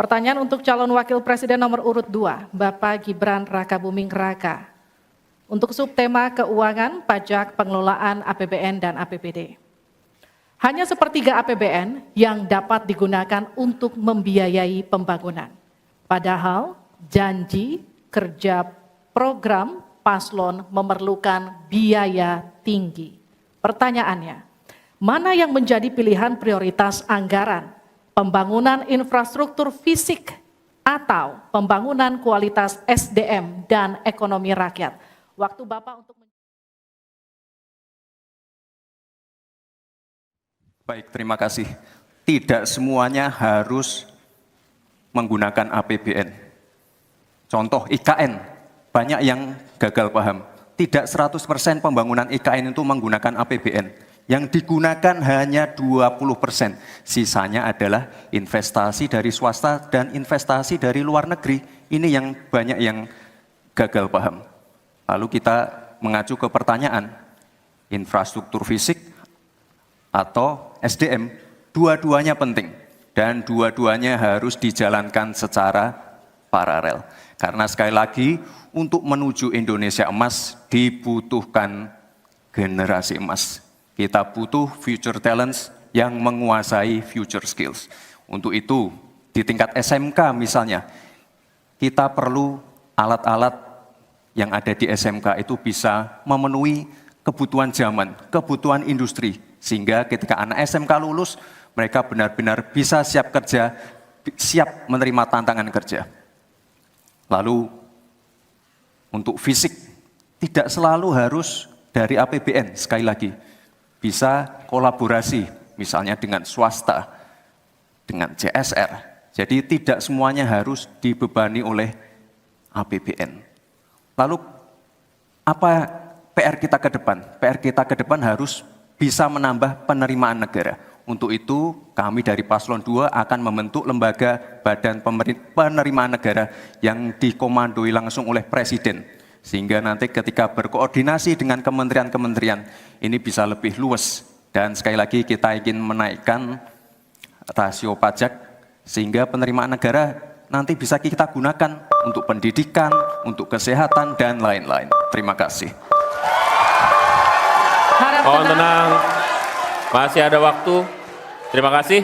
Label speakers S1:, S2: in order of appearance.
S1: Pertanyaan untuk calon wakil presiden nomor urut 2, Bapak Gibran Rakabuming Raka. Untuk subtema keuangan, pajak, pengelolaan APBN dan APBD. Hanya sepertiga APBN yang dapat digunakan untuk membiayai pembangunan. Padahal janji kerja program paslon memerlukan biaya tinggi. Pertanyaannya, mana yang menjadi pilihan prioritas anggaran? Pembangunan infrastruktur fisik atau pembangunan kualitas SDM dan ekonomi rakyat? Waktu Bapak untuk...
S2: Baik, terima kasih. Tidak semuanya harus menggunakan APBN. Contoh IKN, banyak yang gagal paham. Tidak 100% pembangunan IKN itu menggunakan APBN. Yang digunakan hanya 20%. Sisanya adalah investasi dari swasta dan investasi dari luar negeri. Ini yang banyak yang gagal paham. Lalu kita mengacu ke pertanyaan, infrastruktur fisik atau SDM, dua-duanya penting. Dan dua-duanya harus dijalankan secara paralel. Karena sekali lagi, untuk menuju Indonesia emas dibutuhkan generasi emas. Kita butuh future talents yang menguasai future skills. Untuk itu, di tingkat SMK misalnya, kita perlu alat-alat yang ada di SMK itu bisa memenuhi kebutuhan zaman, kebutuhan industri. Sehingga ketika anak SMK lulus, mereka benar-benar bisa siap kerja, siap menerima tantangan kerja. Lalu, untuk fisik, tidak selalu harus dari APBN, sekali lagi. Bisa kolaborasi, misalnya dengan swasta, dengan CSR. Jadi tidak semuanya harus dibebani oleh APBN. Lalu apa PR kita ke depan? PR kita ke depan harus bisa menambah penerimaan negara. Untuk itu kami dari Paslon 2 akan membentuk lembaga badan penerimaan negara yang dikomandoi langsung oleh Presiden. Sehingga nanti ketika berkoordinasi dengan kementerian-kementerian ini bisa lebih luas. Dan sekali lagi kita ingin menaikkan rasio pajak sehingga penerimaan negara nanti bisa kita gunakan untuk pendidikan, untuk kesehatan, dan lain-lain. Terima kasih.
S3: Mohon tenang, masih ada waktu. Terima kasih.